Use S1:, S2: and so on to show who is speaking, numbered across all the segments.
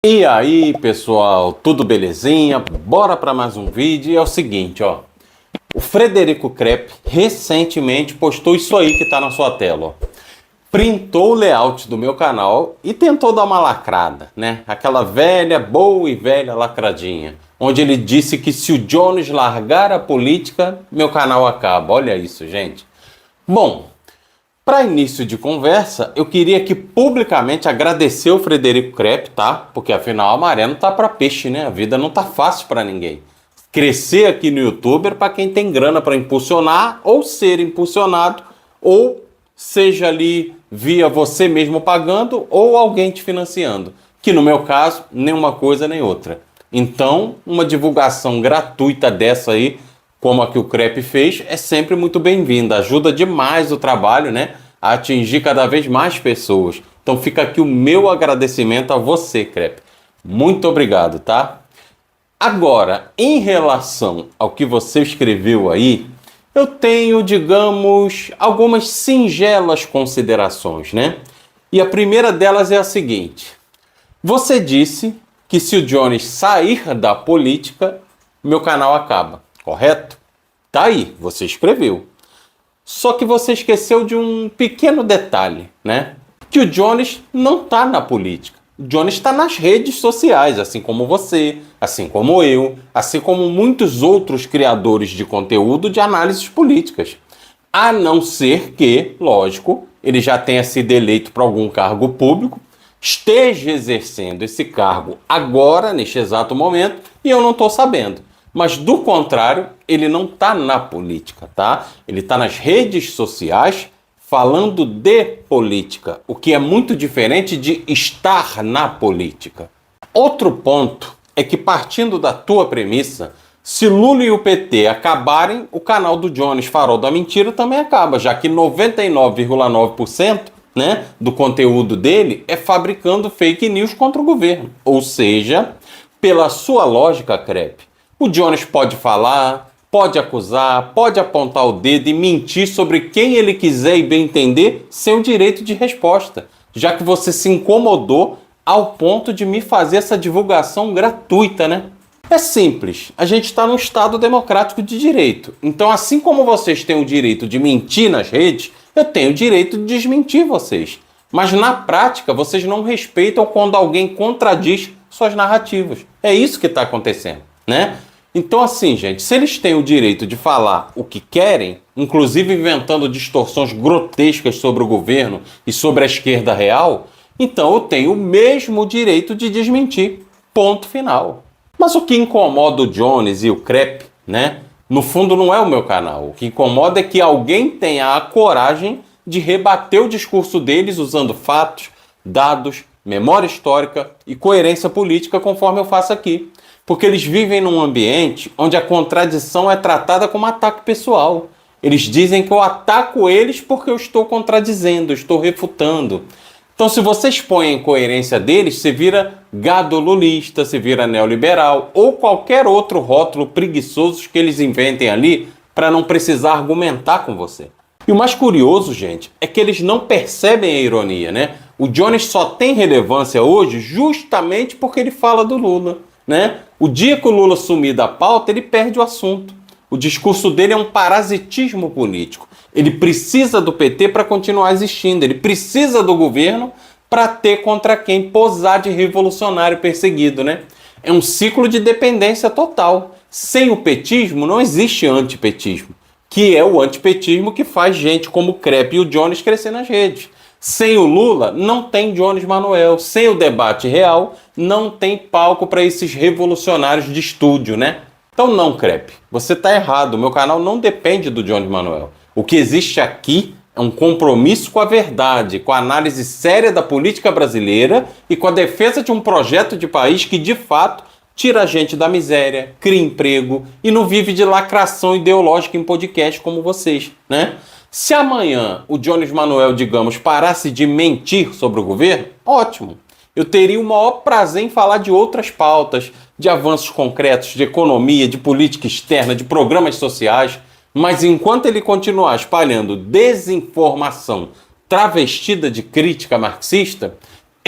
S1: E aí, pessoal, tudo belezinha? Bora para mais um vídeo. E é o seguinte, ó. O Frederico Krepp recentemente postou isso aí que tá na sua tela, ó. Printou o layout do meu canal e tentou dar uma lacrada, né? Aquela velha, boa e velha lacradinha. Onde ele disse que se o Jones largar a política, meu canal acaba. Olha isso, gente. Bom, para início de conversa, eu queria aqui publicamente agradecer o Frederico Krepp, tá? Porque afinal a maré não tá para peixe, né? A vida não tá fácil para ninguém. Crescer aqui no YouTuber para quem tem grana para impulsionar ou ser impulsionado, ou seja ali via você mesmo pagando ou alguém te financiando. Que no meu caso, nem uma coisa nem outra. Então, uma divulgação gratuita dessa aí, como a que o Krepp fez, é sempre muito bem-vinda. Ajuda demais o trabalho, né? A atingir cada vez mais pessoas. Então fica aqui o meu agradecimento a você, Krepp. Muito obrigado, tá? Agora, em relação ao que você escreveu aí, eu tenho, digamos, algumas singelas considerações, né? E a primeira delas é a seguinte. Você disse que se o Jones sair da política, meu canal acaba, correto? Tá aí, você escreveu. Só que você esqueceu de um pequeno detalhe, né? Que o Jones não tá na política. O Jones está nas redes sociais, assim como você, assim como eu, assim como muitos outros criadores de conteúdo de análises políticas. A não ser que, lógico, ele já tenha sido eleito para algum cargo público, esteja exercendo esse cargo agora, neste exato momento, e eu não estou sabendo. Mas, do contrário, ele não está na política, tá? Ele está nas redes sociais falando de política, o que é muito diferente de estar na política. Outro ponto é que, partindo da tua premissa, se Lula e o PT acabarem, o canal do Jones Farol da Mentira também acaba, já que 99,9%, né, do conteúdo dele é fabricando fake news contra o governo. Ou seja, pela sua lógica, Krepp, o Jones pode falar, pode acusar, pode apontar o dedo e mentir sobre quem ele quiser e bem entender sem o direito de resposta, já que você se incomodou ao ponto de me fazer essa divulgação gratuita, né? É simples, a gente está num Estado democrático de direito. Então, assim como vocês têm o direito de mentir nas redes, eu tenho o direito de desmentir vocês. Mas na prática, vocês não respeitam quando alguém contradiz suas narrativas. É isso que está acontecendo, né? Então, assim, gente, se eles têm o direito de falar o que querem, inclusive inventando distorções grotescas sobre o governo e sobre a esquerda real, então eu tenho o mesmo direito de desmentir. Ponto final. Mas o que incomoda o Jones e o Krepp, né? No fundo não é o meu canal. O que incomoda é que alguém tenha a coragem de rebater o discurso deles usando fatos, dados, memória histórica e coerência política conforme eu faço aqui. Porque eles vivem num ambiente onde a contradição é tratada como ataque pessoal. Eles dizem que eu ataco eles porque eu estou contradizendo, eu estou refutando. Então, se você expõe a incoerência deles, você vira gado lulista, você vira neoliberal ou qualquer outro rótulo preguiçoso que eles inventem ali para não precisar argumentar com você. E o mais curioso, gente, é que eles não percebem a ironia, né? O Jones só tem relevância hoje justamente porque ele fala do Lula, né? O dia que o Lula sumir da pauta, ele perde o assunto. O discurso dele é um parasitismo político. Ele precisa do PT para continuar existindo. Ele precisa do governo para ter contra quem posar de revolucionário perseguido, né? É um ciclo de dependência total. Sem o petismo, não existe antipetismo, que é o antipetismo que faz gente como o Krepp e o Jones crescer nas redes. Sem o Lula, não tem Jones Manuel. Sem o debate real, não tem palco para esses revolucionários de estúdio, né? Então não, Krepp, você está errado. O meu canal não depende do Jones Manuel. O que existe aqui é um compromisso com a verdade, com a análise séria da política brasileira e com a defesa de um projeto de país que, de fato, tira a gente da miséria, cria emprego e não vive de lacração ideológica em podcast como vocês, né? Se amanhã o Jones Manuel, digamos, parasse de mentir sobre o governo, ótimo. Eu teria o maior prazer em falar de outras pautas, de avanços concretos, de economia, de política externa, de programas sociais. Mas enquanto ele continuar espalhando desinformação travestida de crítica marxista,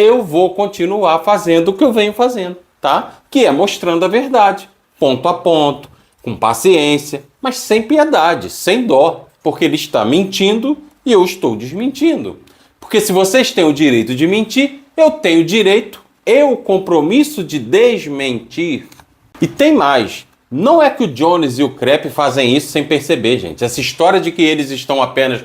S1: eu vou continuar fazendo o que eu venho fazendo, tá? Que é mostrando a verdade, ponto a ponto, com paciência, mas sem piedade, sem dó, porque ele está mentindo e eu estou desmentindo. Porque se vocês têm o direito de mentir, eu tenho o direito e o compromisso de desmentir. E tem mais. Não é que o Jones e o Krepp fazem isso sem perceber, gente. Essa história de que eles estão apenas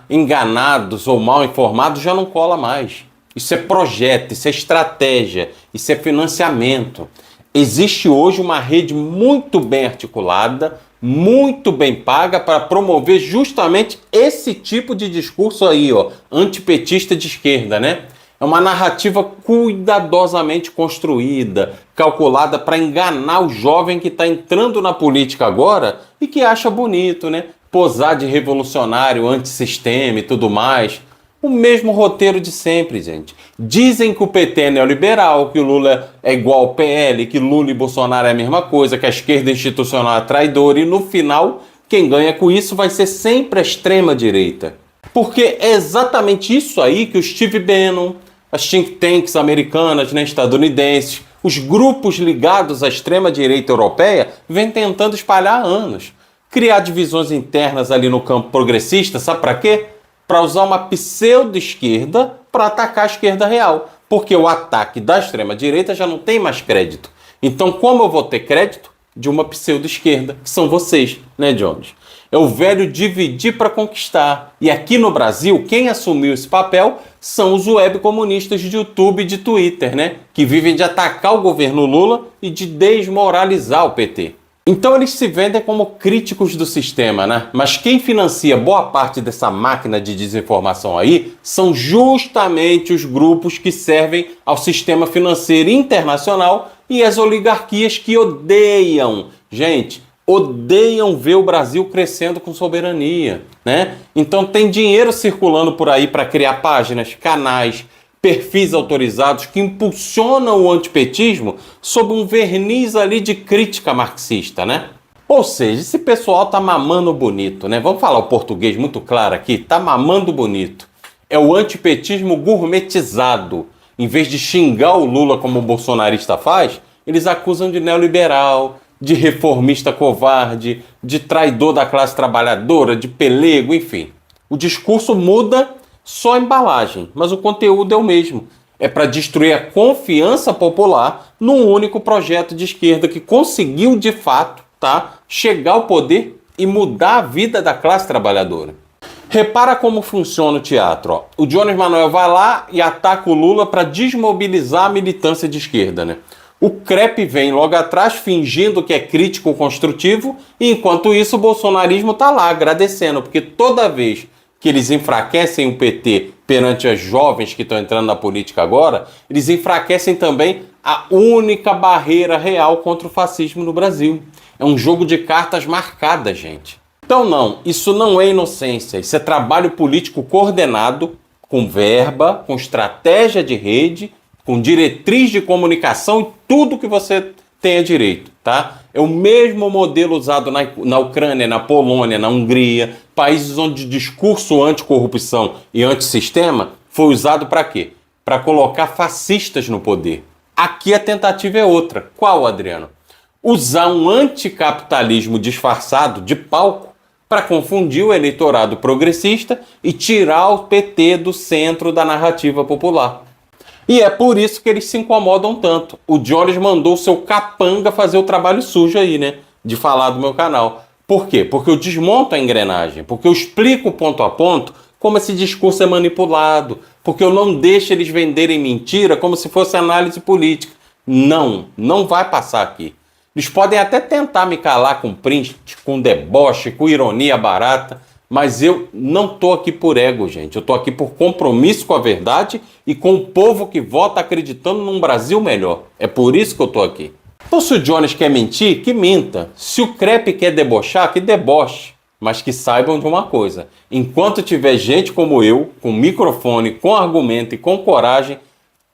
S1: enganados ou mal informados já não cola mais. Isso é projeto, isso é estratégia, isso é financiamento. Existe hoje uma rede muito bem articulada, muito bem paga para promover justamente esse tipo de discurso aí, ó, antipetista de esquerda, né? É uma narrativa cuidadosamente construída, calculada para enganar o jovem que está entrando na política agora e que acha bonito, né? Posar de revolucionário, antissistema e tudo mais. O mesmo roteiro de sempre, gente. Dizem que o PT é neoliberal, que o Lula é igual ao PL, que Lula e Bolsonaro é a mesma coisa, que a esquerda institucional é traidora e no final, quem ganha com isso vai ser sempre a extrema-direita. Porque é exatamente isso aí que o Steve Bannon, as think tanks americanas, né, estadunidenses, os grupos ligados à extrema-direita europeia vêm tentando espalhar há anos. Criar divisões internas ali no campo progressista, sabe para quê? Para usar uma pseudo-esquerda para atacar a esquerda real. Porque o ataque da extrema-direita já não tem mais crédito. Então, como eu vou ter crédito? De uma pseudo-esquerda, que são vocês, né, Jones? É o velho dividir para conquistar. E aqui no Brasil, quem assumiu esse papel são os web comunistas de YouTube e de Twitter, né? Que vivem de atacar o governo Lula e de desmoralizar o PT. Então eles se vendem como críticos do sistema, né? Mas quem financia boa parte dessa máquina de desinformação aí são justamente os grupos que servem ao sistema financeiro internacional e as oligarquias que odeiam, gente, odeiam ver o Brasil crescendo com soberania, né? Então tem dinheiro circulando por aí para criar páginas, canais, perfis autorizados que impulsionam o antipetismo sob um verniz ali de crítica marxista, né? Ou seja, esse pessoal tá mamando bonito, né? Vamos falar o português muito claro aqui, tá mamando bonito. É o antipetismo gourmetizado. Em vez de xingar o Lula como o bolsonarista faz, eles acusam de neoliberal, de reformista covarde, de traidor da classe trabalhadora, de pelego, enfim. O discurso muda só a embalagem, mas o conteúdo é o mesmo. É para destruir a confiança popular num único projeto de esquerda que conseguiu, de fato, chegar ao poder e mudar a vida da classe trabalhadora. Repara como funciona o teatro. Ó. O Jones Manoel vai lá e ataca o Lula para desmobilizar a militância de esquerda, né? O Krepp vem logo atrás fingindo que é crítico construtivo e enquanto isso o bolsonarismo está lá agradecendo, porque toda vez que eles enfraquecem o PT perante as jovens que estão entrando na política agora, eles enfraquecem também a única barreira real contra o fascismo no Brasil. É um jogo de cartas marcadas, gente. Então não, isso não é inocência, isso é trabalho político coordenado, com verba, com estratégia de rede, com diretriz de comunicação e tudo que você tenha direito, tá? É o mesmo modelo usado na Ucrânia, na Polônia, na Hungria, países onde o discurso anticorrupção e antissistema foi usado para quê? Para colocar fascistas no poder. Aqui a tentativa é outra. Qual, Adriano? Usar um anticapitalismo disfarçado de palco para confundir o eleitorado progressista e tirar o PT do centro da narrativa popular. E é por isso que eles se incomodam tanto. O Jones mandou o seu capanga fazer o trabalho sujo aí, né? De falar do meu canal. Por quê? Porque eu desmonto a engrenagem. Porque eu explico ponto a ponto como esse discurso é manipulado. Porque eu não deixo eles venderem mentira como se fosse análise política. Não vai passar aqui. Eles podem até tentar me calar com print, com deboche, com ironia barata. Mas eu não tô aqui por ego, gente. Eu tô aqui por compromisso com a verdade e com o povo que vota acreditando num Brasil melhor. É por isso que eu tô aqui. Então se o Jones quer mentir, que minta. Se o Krepp quer debochar, que deboche. Mas que saibam de uma coisa. Enquanto tiver gente como eu, com microfone, com argumento e com coragem,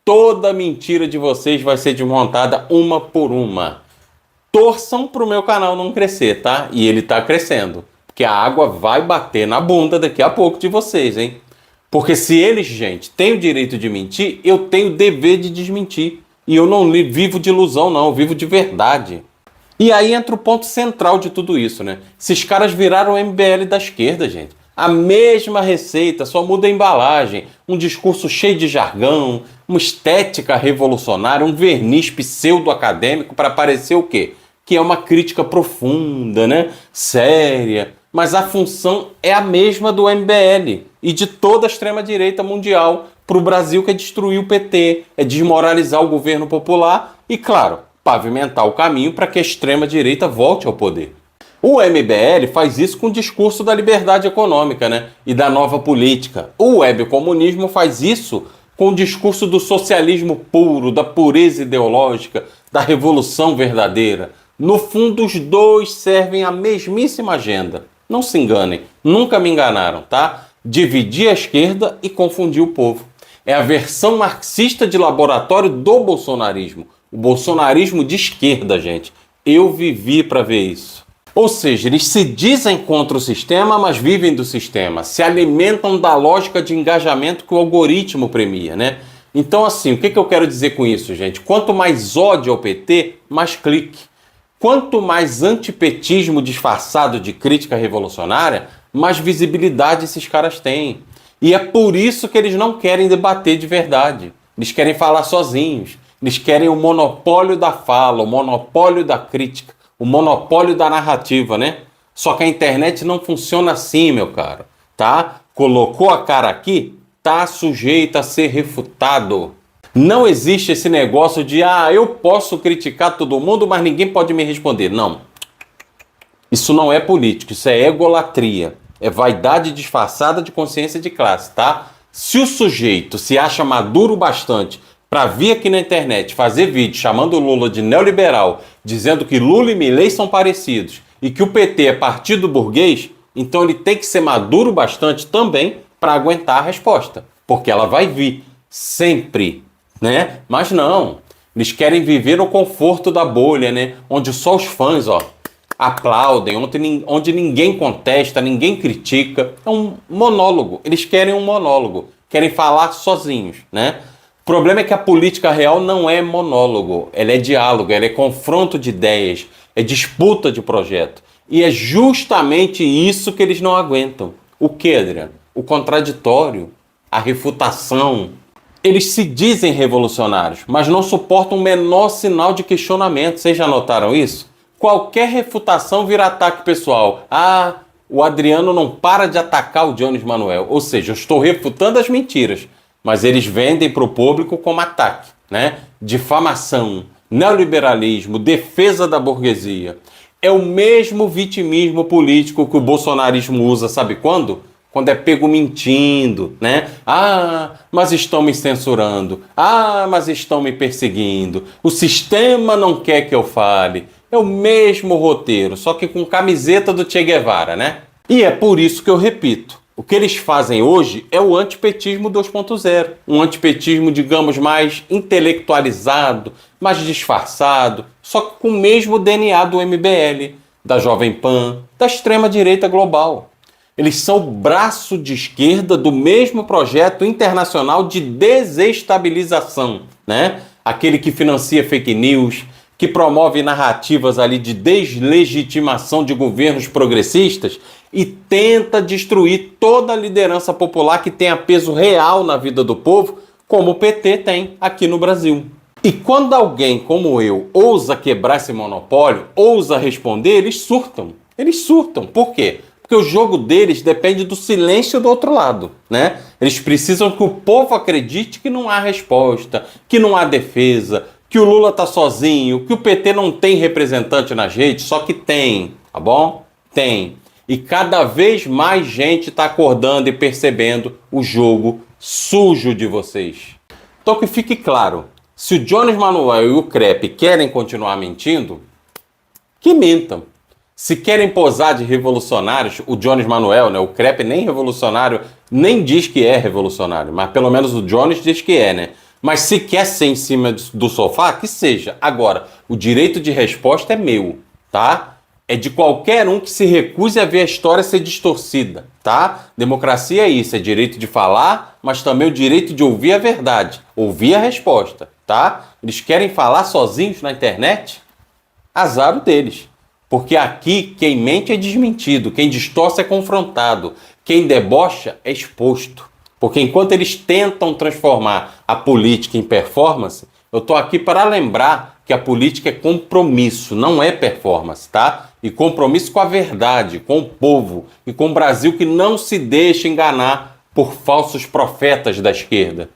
S1: toda mentira de vocês vai ser desmontada uma por uma. Torçam pro meu canal não crescer, tá? E ele tá crescendo. Que a água vai bater na bunda daqui a pouco de vocês, hein? Porque se eles, gente, têm o direito de mentir, eu tenho o dever de desmentir. E eu não vivo de ilusão, não, eu vivo de verdade. E aí entra o ponto central de tudo isso, né? Esses caras viraram o MBL da esquerda, gente. A mesma receita, só muda a embalagem, um discurso cheio de jargão, uma estética revolucionária, um verniz pseudo-acadêmico para parecer o quê? Que é uma crítica profunda, né? Séria. Mas a função é a mesma do MBL e de toda a extrema-direita mundial para o Brasil, que é destruir o PT, é desmoralizar o governo popular e, claro, pavimentar o caminho para que a extrema-direita volte ao poder. O MBL faz isso com o discurso da liberdade econômica, né? E da nova política. O webcomunismo faz isso com o discurso do socialismo puro, da pureza ideológica, da revolução verdadeira. No fundo, os dois servem a mesmíssima agenda. Não se enganem, nunca me enganaram, tá? Dividir a esquerda e confundir o povo. É a versão marxista de laboratório do bolsonarismo. O bolsonarismo de esquerda, gente. Eu vivi para ver isso. Ou seja, eles se dizem contra o sistema, mas vivem do sistema. Se alimentam da lógica de engajamento que o algoritmo premia, né? Então, assim, o que eu quero dizer com isso, gente? Quanto mais ódio ao PT, mais clique. Quanto mais antipetismo disfarçado de crítica revolucionária, mais visibilidade esses caras têm. E é por isso que eles não querem debater de verdade. Eles querem falar sozinhos. Eles querem o monopólio da fala, o monopólio da crítica, o monopólio da narrativa, né? Só que a internet não funciona assim, meu caro, tá? Colocou a cara aqui, tá sujeito a ser refutado. Não existe esse negócio de, eu posso criticar todo mundo, mas ninguém pode me responder. Não. Isso não é político, isso é egolatria. É vaidade disfarçada de consciência de classe, tá? Se o sujeito se acha maduro bastante para vir aqui na internet fazer vídeo chamando o Lula de neoliberal, dizendo que Lula e Milei são parecidos e que o PT é partido burguês, então ele tem que ser maduro bastante também para aguentar a resposta, porque ela vai vir sempre, né? Mas não, eles querem viver no conforto da bolha, né? Onde só os fãs, aplaudem, onde ninguém contesta, ninguém critica. É um monólogo, eles querem um monólogo, querem falar sozinhos, né? O problema é que a política real não é monólogo, ela é diálogo, ela é confronto de ideias, é disputa de projeto. E é justamente isso que eles não aguentam. O que, Adriano? O contraditório, a refutação. Eles se dizem revolucionários, mas não suportam o menor sinal de questionamento. Vocês já notaram isso? Qualquer refutação vira ataque pessoal. O Adriano não para de atacar o Jones Manuel. Ou seja, eu estou refutando as mentiras. Mas eles vendem para o público como ataque, né? Difamação, neoliberalismo, defesa da burguesia. É o mesmo vitimismo político que o bolsonarismo usa, sabe quando? Quando é pego mentindo, né? Mas estão me censurando. Mas estão me perseguindo. O sistema não quer que eu fale. É o mesmo roteiro, só que com camiseta do Che Guevara, né? E é por isso que eu repito. O que eles fazem hoje é o antipetismo 2.0. Um antipetismo, digamos, mais intelectualizado, mais disfarçado, só que com o mesmo DNA do MBL, da Jovem Pan, da extrema-direita global. Eles são o braço de esquerda do mesmo projeto internacional de desestabilização, né? Aquele que financia fake news, que promove narrativas ali de deslegitimação de governos progressistas e tenta destruir toda a liderança popular que tenha peso real na vida do povo, como o PT tem aqui no Brasil. E quando alguém como eu ousa quebrar esse monopólio, ousa responder, eles surtam. Eles surtam. Por quê? Porque o jogo deles depende do silêncio do outro lado, né? Eles precisam que o povo acredite que não há resposta, que não há defesa, que o Lula tá sozinho, que o PT não tem representante nas redes, só que tem, tá bom? Tem. E cada vez mais gente está acordando e percebendo o jogo sujo de vocês. Então que fique claro, se o Jones Manuel e o Crepe querem continuar mentindo, que mintam. Se querem posar de revolucionários, o Jones Manuel, né, o Crepe nem revolucionário, nem diz que é revolucionário, mas pelo menos o Jones diz que é, né? Mas se quer ser em cima do sofá, que seja. Agora, o direito de resposta é meu, tá? É de qualquer um que se recuse a ver a história ser distorcida, tá? tá? Democracia é isso, é direito de falar, mas também o direito de ouvir a verdade, ouvir a resposta, tá? Eles querem falar sozinhos na internet? Azar o deles. Porque aqui quem mente é desmentido, quem distorce é confrontado, quem debocha é exposto. Porque enquanto eles tentam transformar a política em performance, eu tô aqui para lembrar que a política é compromisso, não é performance, tá? E compromisso com a verdade, com o povo e com o Brasil que não se deixa enganar por falsos profetas da esquerda.